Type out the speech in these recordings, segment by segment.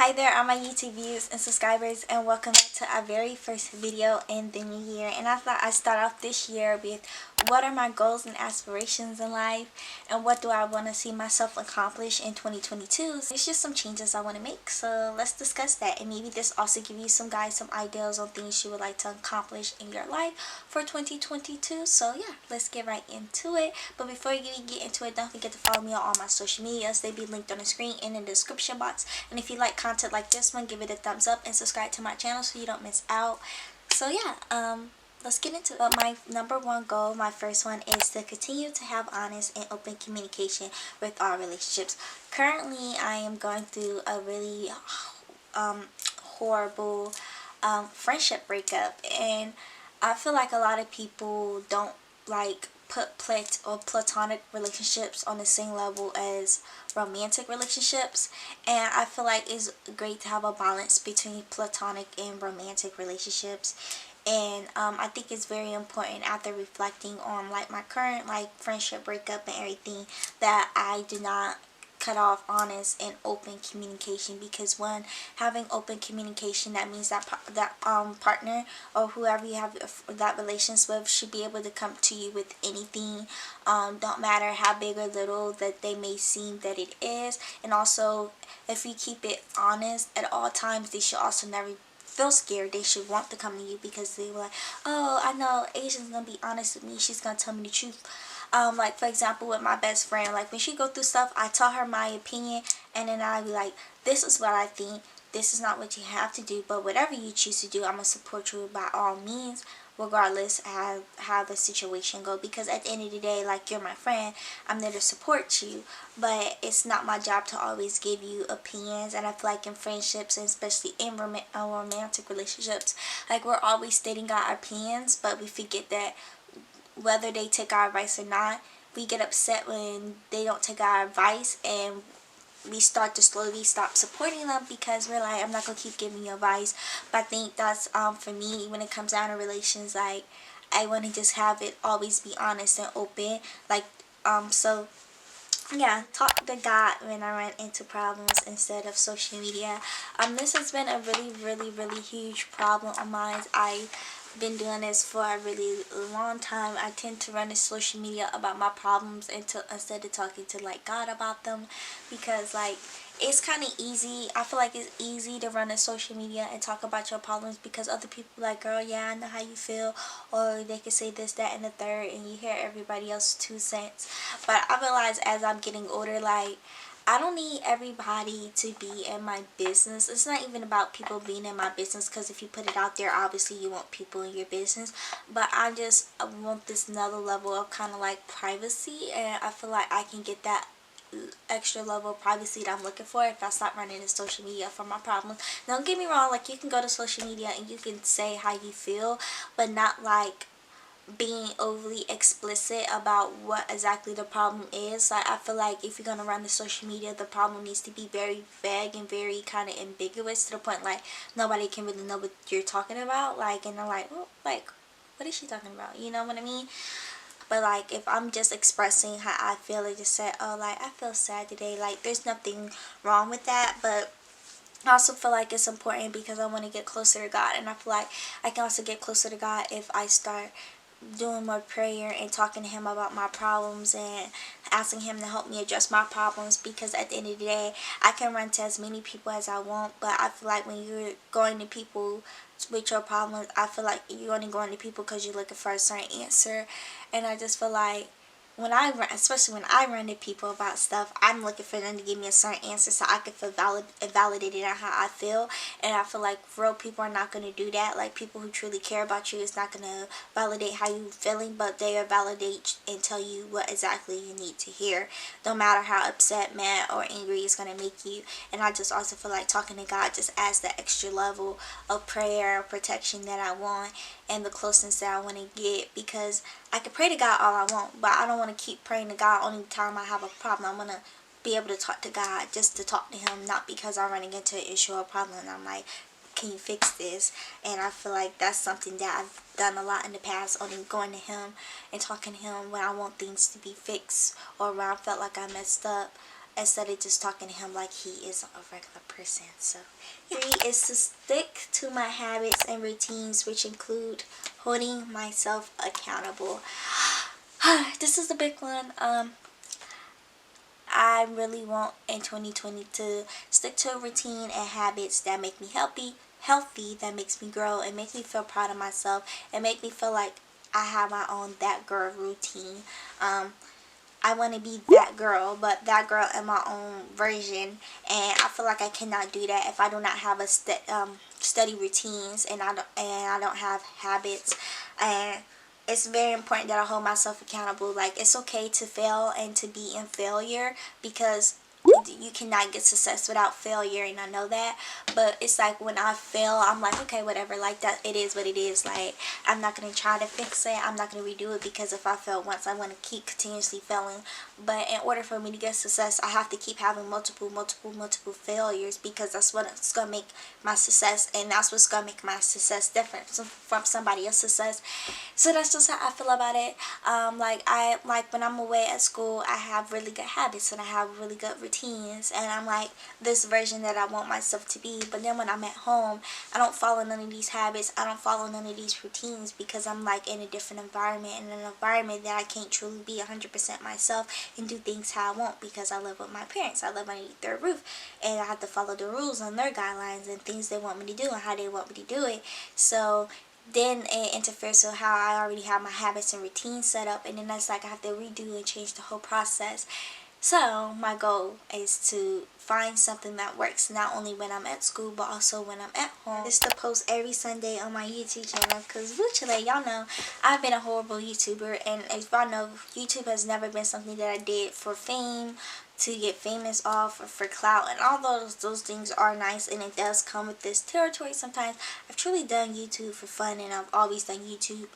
Hi there, all my YouTube viewers and subscribers, and welcome back to our very first video in the new year. And I thought I'd start off this year with what are my goals and aspirations in life, and what do I want to see myself accomplish in 2022. So it's just some changes I want to make, so let's discuss that, and maybe this also give you some ideas on things you would like to accomplish in your life for 2022. So yeah, let's get right into it. But before we get into it, don't forget to follow me on all my social medias. They be linked on the screen and in the description box. And if you like content like this one, give it a thumbs up and subscribe to my channel so you don't miss out. So yeah, let's get into it. My number one goal, my first one, is to continue to have honest and open communication with our relationships. Currently, I am going through a really horrible friendship breakup, and I feel like a lot of people don't like put platonic relationships on the same level as romantic relationships, and I feel like it's great to have a balance between platonic and romantic relationships. And I think it's very important, after reflecting on like my current like friendship breakup and everything, that I do not cut off honest and open communication, because when having open communication, that means that partner or whoever you have that relations with should be able to come to you with anything, don't matter how big or little that they may seem that it is. And also, if you keep it honest at all times, they should also never feel scared. They should want to come to you, because they were like, oh, I know Asia's gonna be honest with me, she's gonna tell me the truth. Like for example, with my best friend, like when she go through stuff, I tell her my opinion, and then I be like, this is what I think, this is not what you have to do, but whatever you choose to do, I'm gonna support you by all means, regardless of how the situation go. Because at the end of the day, like, you're my friend, I'm there to support you, but it's not my job to always give you opinions. And I feel like in friendships, and especially in romantic relationships, like, we're always stating our opinions, but we forget that whether they take our advice or not, we get upset when they don't take our advice, and we start to slowly stop supporting them, because we're like, I'm not gonna keep giving you advice. But I think that's for me, when it comes down to relations, like, I want to just have it always be honest and open, like, so yeah, talk to God when I run into problems instead of social media. This has been a really huge problem of mine. I've been doing this for a really long time. I tend to run to social media about my problems instead of talking to like God about them, because like, it's kind of easy. I feel like it's easy to run to social media and talk about your problems, because other people like, girl, yeah, I know how you feel, or they can say this, that, and the third, and you hear everybody else's 2 cents. But I realize as I'm getting older, like, I don't need everybody to be in my business. It's not even about people being in my business, because if you put it out there, obviously you want people in your business. But I want this another level of kind of like privacy, and I feel like I can get that extra level of privacy that I'm looking for if I stop running to social media for my problems. Don't get me wrong, like, you can go to social media and you can say how you feel, but not like being overly explicit about what exactly the problem is. Like, I feel like if you're gonna run the social media, the problem needs to be very vague and very kind of ambiguous, to the point like nobody can really know what you're talking about. Like, and they're like, oh, like, what is she talking about? You know what I mean? But like, if I'm just expressing how I feel, and just say, oh, like, I feel sad today, like, there's nothing wrong with that. But I also feel like it's important because I want to get closer to God, and I feel like I can also get closer to God if I start doing more prayer and talking to him about my problems and asking him to help me address my problems. Because at the end of the day, I can run to as many people as I want, but I feel like when you're going to people with your problems, I feel like you're only going to people because you're looking for a certain answer. And I just feel like when I run, especially when I run to people about stuff, I'm looking for them to give me a certain answer so I can feel validated on how I feel. And I feel like real people are not going to do that. Like, people who truly care about you is not going to validate how you're feeling, but they will validate and tell you what exactly you need to hear, no matter how upset, mad, or angry it's going to make you. And I just also feel like talking to God just adds the extra level of prayer, protection that I want, and the closeness that I want to get. Because I can pray to God all I want, but I don't want to keep praying to God only time I have a problem. I want to be able to talk to God just to talk to him, not because I'm running into an issue or a problem and I'm like, can you fix this? And I feel like that's something that I've done a lot in the past, only going to him and talking to him when I want things to be fixed, or when I felt like I messed up. instead of just talking to him like he is a regular person. So, yeah. 3 is to stick to my habits and routines, which include holding myself accountable. This is the big one. I really want in 2020 to stick to a routine and habits that make me healthy, that makes me grow and makes me feel proud of myself and make me feel like I have my own that girl routine. I want to be that girl, but that girl in my own version, and I feel like I cannot do that if I do not have a steady routines, and I don't have habits. And it's very important that I hold myself accountable. Like, it's okay to fail and to be in failure, because you cannot get success without failure, and I know that. But it's like when I fail, I'm like, okay, whatever, like that, it is what it is. Like, I'm not going to try to fix it, I'm not going to redo it, because if I fail once, I want to keep continuously failing. But in order for me to get success, I have to keep having multiple failures, because that's what's going to make my success, and that's what's going to make my success different from somebody else's success. So that's just how I feel about it. Like when I'm away at school, I have really good habits and I have really good routines, and I'm like this version that I want myself to be. But then when I'm at home, I don't follow none of these habits, I don't follow none of these routines, because I'm like in a different environment, in an environment that I can't truly be 100% myself and do things how I want, because I live with my parents, I live underneath their roof, and I have to follow the rules and their guidelines and things they want me to do and how they want me to do it. So then it interferes with how I already have my habits and routines set up, and then that's like I have to redo and change the whole process. So my goal is to find something that works, not only when I'm at school but also when I'm at home. Is to post every Sunday on my YouTube channel, because y'all know I've been a horrible YouTuber, and if y'all know, YouTube has never been something that I did for fame, to get famous off, or for clout, and all those things are nice, and it does come with this territory sometimes. I've truly done YouTube for fun, and I've always done YouTube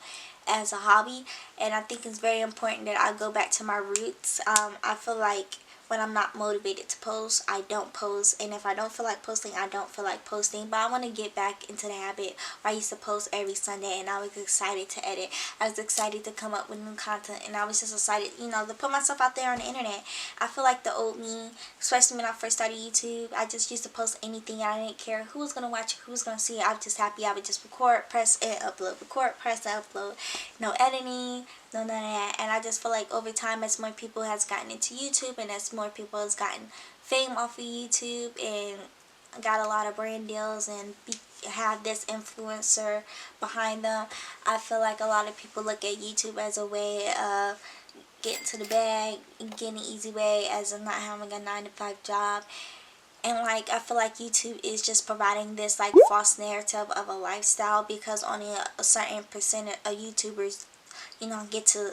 as a hobby, and I think it's very important that I go back to my roots. I feel like when I'm not motivated to post, I don't post, and if I don't feel like posting, I don't feel like posting. But I want to get back into the habit where I used to post every Sunday, and I was excited to edit, I was excited to come up with new content, and I was just excited, to put myself out there on the internet. I feel like the old me, especially when I first started YouTube, I just used to post anything. I didn't care who was going to watch it, who was going to see it. I was just happy. I would just record, press and upload, record, press and upload. No editing, no none of that. And I just feel like over time, as more people has gotten into YouTube, and as more people has gotten fame off of YouTube and got a lot of brand deals and have this influencer behind them, I feel like a lot of people look at YouTube as a way of getting to the bag, getting an easy way, as of not having a 9-to-5 job. And like, I feel like YouTube is just providing this like false narrative of a lifestyle, because only a certain percent of YouTubers get to,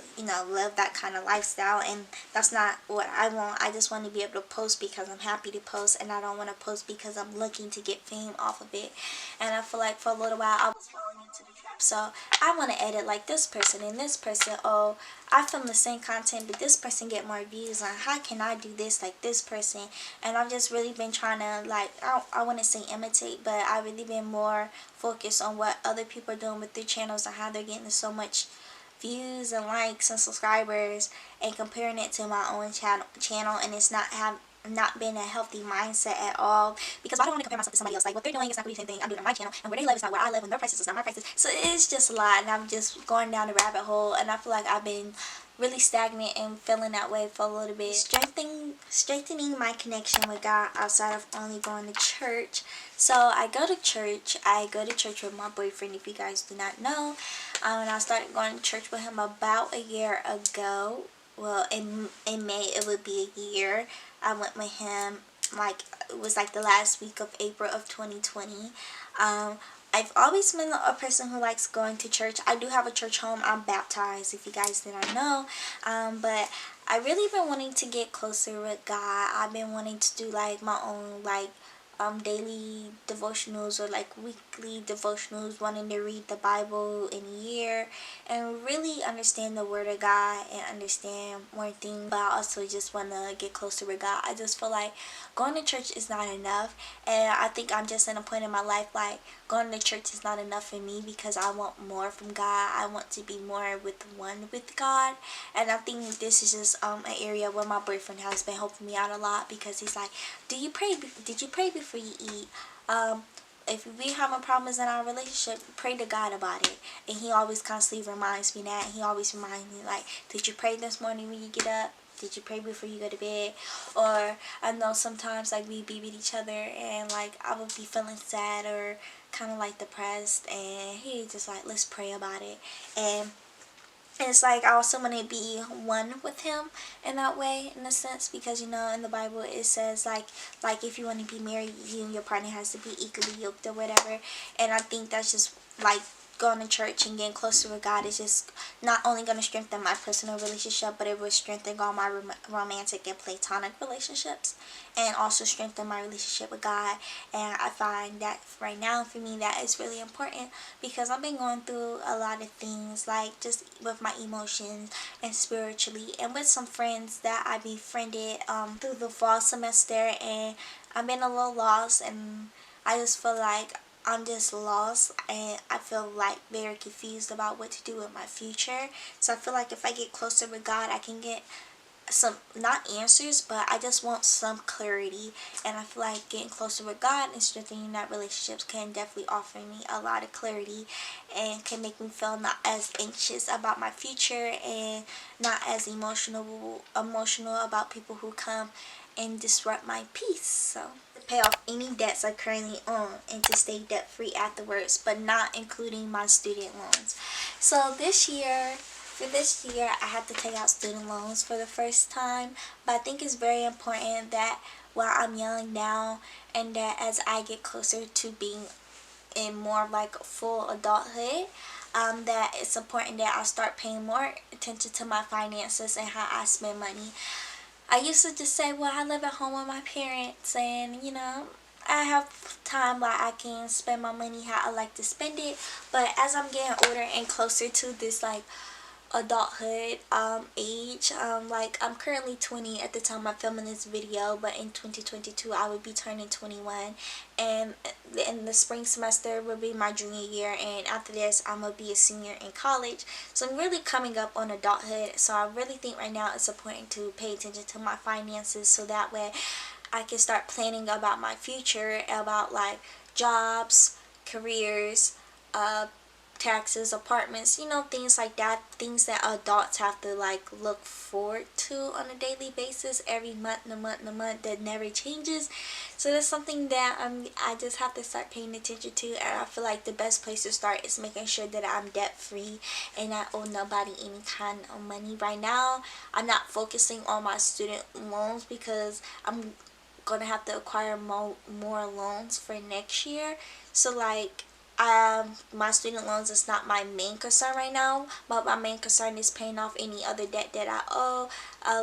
live that kind of lifestyle, and that's not what I want. I just want to be able to post because I'm happy to post, and I don't want to post because I'm looking to get fame off of it. And I feel like for a little while I was falling into the trap. So I want to edit like this person and this person. Oh, I film the same content, but this person get more views. On how can I do this like this person? And I've just really been trying to, like, I want to say imitate, but I've really been more focused on what other people are doing with their channels and how they're getting so much views and likes and subscribers, and comparing it to my own channel, and it's not been a healthy mindset at all, because I don't want to compare myself to somebody else. Like, what they're doing is not really the same thing I'm doing on my channel, and where they live is not where I live, and their prices is not my prices. So it's just a lot, and I'm just going down the rabbit hole, and I feel like I've been really stagnant and feeling that way for a little bit. Strengthening my connection with God outside of only going to church. So I go to church with my boyfriend, if you guys do not know. And I started going to church with him about a year ago. Well, in May it would be a year. I went with him, like, it was like the last week of April of 2020. I've always been a person who likes going to church. I do have a church home. I'm baptized, if you guys did not know. But I really been wanting to get closer with God. I've been wanting to do like my own, like, daily devotionals or like weekly devotionals, wanting to read the Bible in a year and really understand the Word of God and understand more things. But I also just want to get closer with God. I just feel like going to church is not enough, and I think I'm just in a point in my life like going to church is not enough for me because I want more from God. I want to be more with one with God, and I think this is just an area where my boyfriend has been helping me out a lot because he's like, "Do you pray? Did you pray before you eat?" If we having problems in our relationship, pray to God about it. And he always constantly reminds me that. He always reminds me like, "Did you pray this morning when you get up? Did you pray before you go to bed?" Or I know sometimes like we be with each other and like I would be feeling sad or kind of like depressed, and he just like, "Let's pray about it." And it's like I also want to be one with him in that way, in a sense, because you know in the Bible it says like if you want to be married, you and your partner has to be equally yoked or whatever. And I think that's just like going to church and getting closer with God is just not only going to strengthen my personal relationship, but it will strengthen all my romantic and platonic relationships, and also strengthen my relationship with God. And I find that right now for me that is really important because I've been going through a lot of things, like just with my emotions and spiritually, and with some friends that I befriended through the fall semester, and I've been a little lost, and I just feel like I'm just lost, and I feel like very confused about what to do with my future. So I feel like if I get closer with God, I can get some, not answers, but I just want some clarity. And I feel like getting closer with God and strengthening that relationships can definitely offer me a lot of clarity and can make me feel not as anxious about my future and not as emotional about people who come and disrupt my peace. So to pay off any debts I currently own and to stay debt free afterwards, but not including my student loans. So for this year, I had to take out student loans for the first time, but I think it's very important that while I'm young now and that as I get closer to being in more like full adulthood, that it's important that I start paying more attention to my finances and how I spend money. I used to just say, well, I live at home with my parents and, you know, I have time like I can spend my money how I like to spend it. But as I'm getting older and closer to this like adulthood age, like I'm currently 20 at the time I'm filming this video, but in 2022 I would be turning 21, and in the spring semester will be my junior year, and after this I'm gonna be a senior in college. So I'm really coming up on adulthood, so I really think right now it's important to pay attention to my finances so that way I can start planning about my future, about like jobs, careers, taxes, apartments, you know, things like that, things that adults have to like look forward to on a daily basis, every month and a month and a month, that never changes. So that's something that I just have to start paying attention to, and I feel like the best place to start is making sure that I'm debt free and I owe nobody any kind of money. Right now I'm not focusing on my student loans because I'm gonna have to acquire more loans for next year. So like my student loans is not my main concern right now, but my main concern is paying off any other debt that I owe,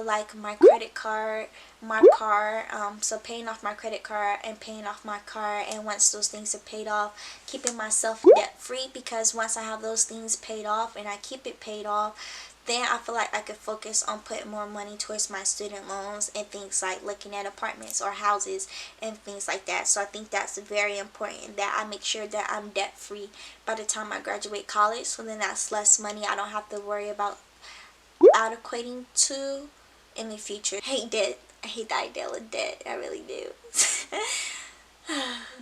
like my credit card, my car. So paying off my credit card and paying off my car, and once those things are paid off, keeping myself debt free, because once I have those things paid off and I keep it paid off, then I feel like I could focus on putting more money towards my student loans and things like looking at apartments or houses and things like that. So I think that's very important that I make sure that I'm debt free by the time I graduate college, so then that's less money I don't have to worry about adequating to in the future. I hate debt. I hate the idea of debt. I really do.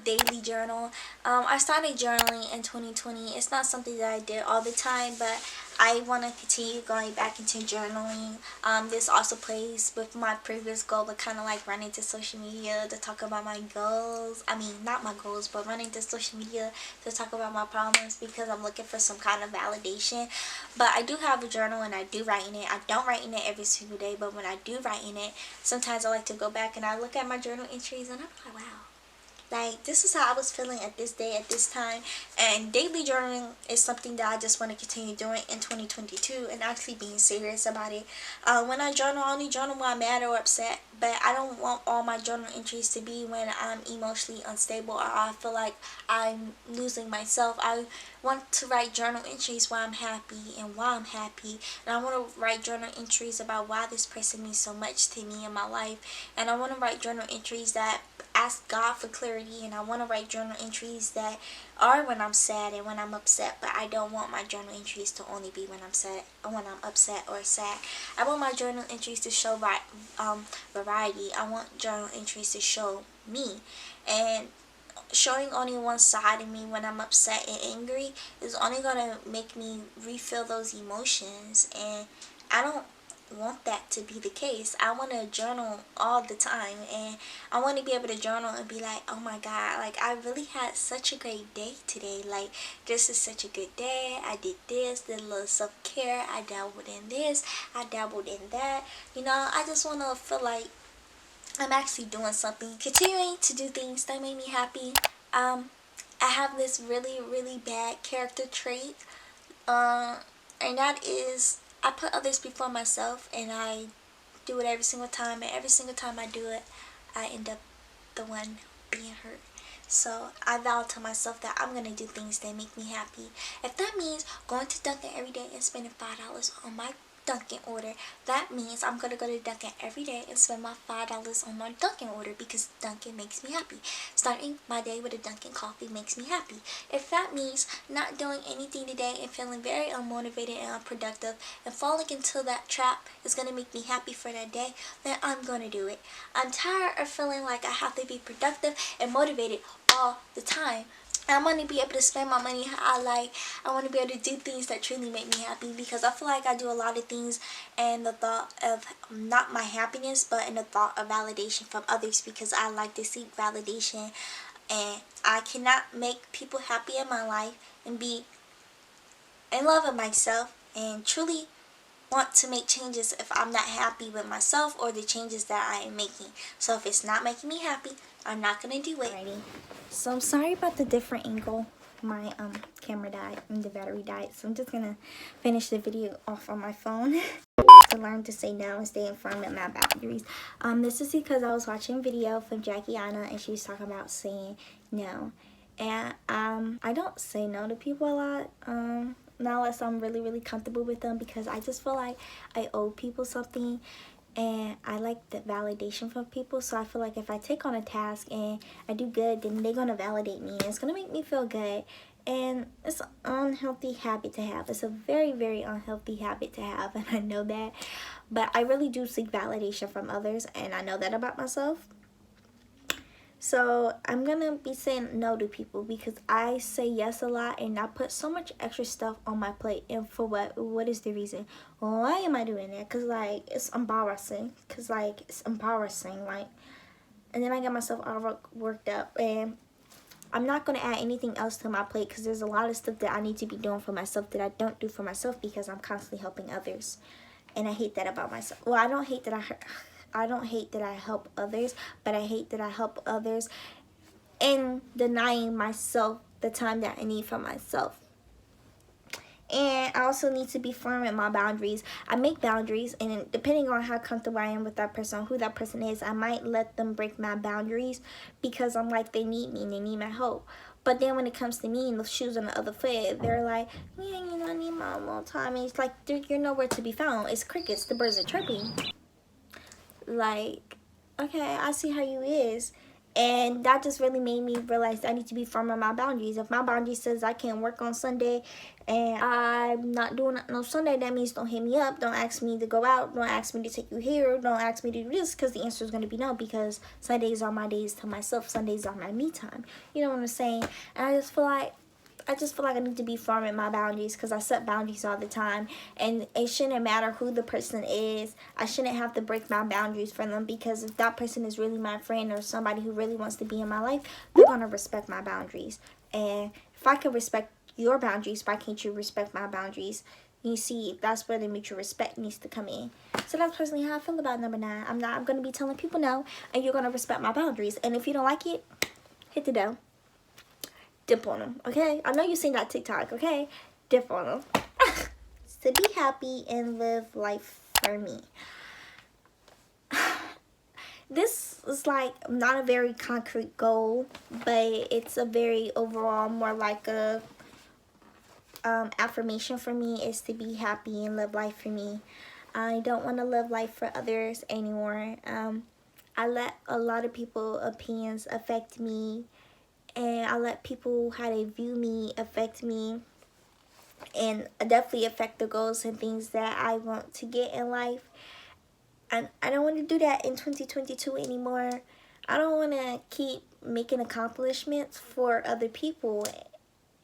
Daily journal. I started journaling in 2020. It's not something that I did all the time, but I want to continue going back into journaling. This also plays with my previous goal of kind of like running to social media to talk about my goals. I mean, not my goals, but running to social media to talk about my problems, because I'm looking for some kind of validation. But I do have a journal and I do write in it. I don't write in it every single day, but when I do write in it, sometimes I like to go back and I look at my journal entries and I'm like, wow, Like, this is how I was feeling at this day, at this time. And daily journaling is something that I just want to continue doing in 2022 and actually being serious about it. When I journal, I only journal when I'm mad or upset. But I don't want all my journal entries to be when I'm emotionally unstable or I feel like I'm losing myself. I want to write journal entries while I'm happy and why I'm happy. And I want to write journal entries about why this person means so much to me in my life. And I want to write journal entries that ask God for clarity, and I want to write journal entries that are when I'm sad and when I'm upset, but I don't want my journal entries to only be when I'm sad, when I'm upset or sad. I want my journal entries to show variety. I want journal entries to show me, and showing only one side of me when I'm upset and angry is only gonna make me refill those emotions, and I don't want that to be the case. I want to journal all the time, and I want to be able to journal and be like, oh my god, like I really had such a great day today. Like, this is such a good day. I did this, did a little self-care, I dabbled in this, I dabbled in that. You know, I just want to feel like I'm actually doing something, continuing to do things that make me happy. I have this really, really bad character trait, and that is I put others before myself, and I do it every single time, and every single time I do it, I end up the one being hurt. So I vow to myself that I'm gonna do things that make me happy. If that means going to Dunkin' every day and spending $5 on my Dunkin' order, that means I'm gonna go to Dunkin' every day and spend my $5 on my Dunkin' order, because Dunkin' makes me happy. Starting my day with a Dunkin' coffee makes me happy. If that means not doing anything today and feeling very unmotivated and unproductive and falling into that trap is gonna make me happy for that day, then I'm gonna do it. I'm tired of feeling like I have to be productive and motivated all the time. I want to be able to spend my money how I like. I want to be able to do things that truly make me happy, because I feel like I do a lot of things in the thought of not my happiness, but in the thought of validation from others, because I like to seek validation, and I cannot make people happy in my life and be in love with myself and truly want to make changes if I'm not happy with myself or the changes that I am making. So if it's not making me happy, I'm not gonna do it. Alrighty. So I'm sorry about the different angle. My camera died and the battery died, so I'm just gonna finish the video off on my phone. To learn to say no and stay firm in my boundaries. This is because I was watching a video from Jackie Anna, and she was talking about saying no. And I don't say no to people a lot. Not unless I'm really, really comfortable with them, because I just feel like I owe people something, and I like the validation from people. So I feel like if I take on a task and I do good, then they're gonna validate me, and it's gonna make me feel good. And it's an unhealthy habit to have. It's a very, very unhealthy habit to have, and I know that. But I really do seek validation from others, and I know that about myself. So I'm gonna be saying no to people, because I say yes a lot, and I put so much extra stuff on my plate. And for what? What is the reason? Why am I doing that? Cause like it's embarrassing. Like, and then I get myself all worked up, and I'm not gonna add anything else to my plate, because there's a lot of stuff that I need to be doing for myself that I don't do for myself, because I'm constantly helping others, and I hate that about myself. Well, I don't hate that I help others, but I hate that I help others and denying myself the time that I need for myself. And I also need to be firm in my boundaries. I make boundaries, and depending on how comfortable I am with that person, who that person is, I might let them break my boundaries, because I'm like, they need me and they need my help. But then when it comes to me and the shoes on the other foot, they're like, yeah, you know, I need my own time. And it's like, you're nowhere to be found. It's crickets. The birds are chirping. Like, okay, I see how you is. And that just really made me realize I need to be firm on my boundaries. If my boundary says I can't work on Sunday and I'm not doing it on Sunday, that means don't hit me up. Don't ask me to go out. Don't ask me to take you here. Don't ask me to do this, because the answer is going to be no, because Sundays are my days to myself. Sundays are my me time. You know what I'm saying? And I just feel like I need to be firm in my boundaries, because I set boundaries all the time, and it shouldn't matter who the person is. I shouldn't have to break my boundaries for them, because if that person is really my friend or somebody who really wants to be in my life, they're going to respect my boundaries. And if I can respect your boundaries, why can't you respect my boundaries? You see, that's where the mutual respect needs to come in. So that's personally how I feel about number 9. I'm going to be telling people no, and you're going to respect my boundaries. And if you don't like it, hit the dough, dip on them, okay? I know you seen that TikTok, okay? Dip on them. So be happy and live life for me. This is like not a very concrete goal, but it's a very overall, more like a affirmation for me, is to be happy and live life for me. I don't want to live life for others anymore. I let a lot of people's opinions affect me, and I let people how they view me affect me, and definitely affect the goals and things that I want to get in life. And I don't want to do that in 2022 anymore. I don't want to keep making accomplishments for other people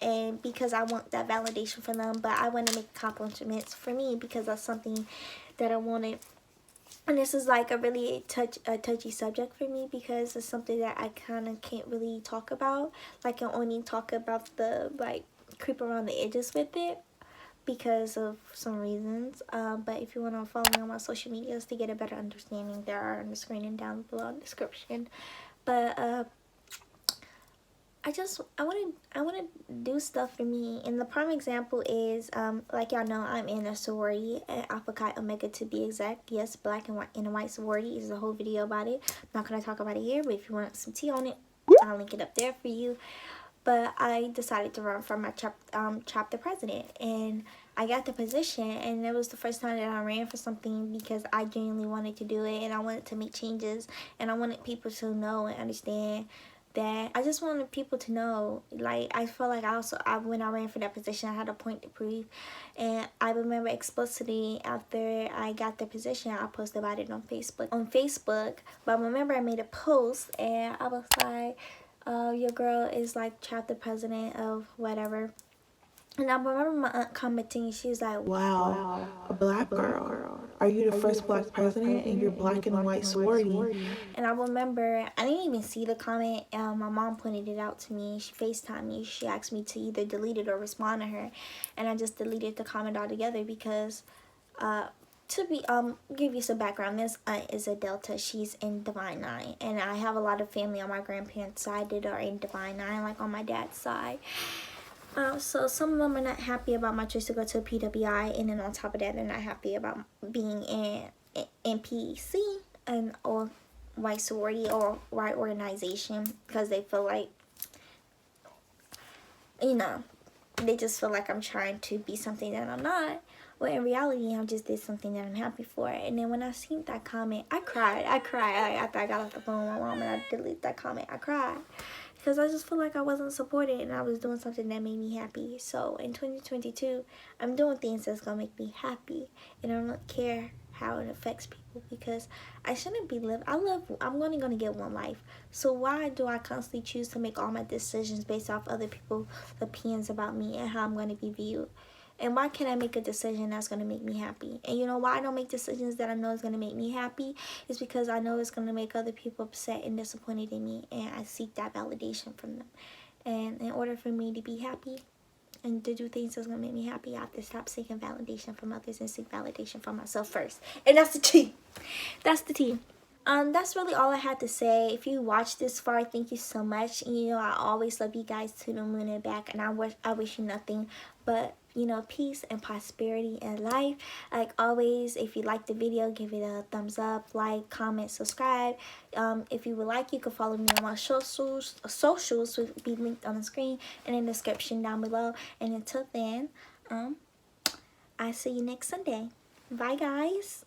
and because I want that validation from them, but I want to make accomplishments for me because that's something that I wanted. And this is like a really touchy subject for me because it's something that I kind of can't really talk about. Like, I only talk about the, like, creep around the edges with it because of some reasons. But if you want to follow me on my social medias to get a better understanding, there are on the screen and down below in the description. But I want to do stuff for me, and the prime example is like y'all know, I'm in a sorority at Alpha Chi Omega to be exact. Yes, black and white in a white sorority is a whole video about it. I'm not gonna talk about it here, but if you want some tea on it, I'll link it up there for you. But I decided to run for my chapter president, and I got the position, and it was the first time that I ran for something because I genuinely wanted to do it, and I wanted to make changes, and I wanted people to know and understand that I just wanted people to know. Like, I felt like when I ran for that position, I had a point to prove, and I remember explicitly after I got the position, I posted about it on Facebook. But I remember I made a post, and I was like, your girl is like chapter president of whatever. And I remember my aunt commenting, she was like, wow, a black girl. Are you the first black president in your black and white sorority? And I remember, I didn't even see the comment. My mom pointed it out to me. She FaceTimed me. She asked me to either delete it or respond to her. And I just deleted the comment altogether because, to be, give you some background, this aunt is a Delta. She's in Divine Nine. And I have a lot of family on my grandparents' side that are in Divine Nine, like on my dad's side. So some of them are not happy about my choice to go to a PWI, and then on top of that, they're not happy about being in PEC and or white sorority or white organization because they feel like, you know, they just feel like I'm trying to be something that I'm not. Well, in reality, I just did something that I'm happy for. And then when I seen that comment, I cried. After I got off the phone with my mom and I deleted that comment, I cried. Because I just feel like I wasn't supported and I was doing something that made me happy. So in 2022, I'm doing things that's going to make me happy. And I don't care how it affects people because I shouldn't be I'm only going to get one life. So why do I constantly choose to make all my decisions based off other people's opinions about me and how I'm going to be viewed? And why can't I make a decision that's going to make me happy? And you know why I don't make decisions that I know is going to make me happy? It's because I know it's going to make other people upset and disappointed in me. And I seek that validation from them. And in order for me to be happy and to do things that's going to make me happy, I have to stop seeking validation from others and seek validation from myself first. And that's the tea. That's the tea. That's really all I had to say. If you watched this far, thank you so much. And, you know, I always love you guys to the moon and back. And I wish you nothing but, you know, peace and prosperity in life. Like always, if you like the video, give it a thumbs up, like, comment, subscribe. If you would like, you can follow me on my socials, will be linked on the screen and in the description down below. And until then, I see you next Sunday. Bye, guys.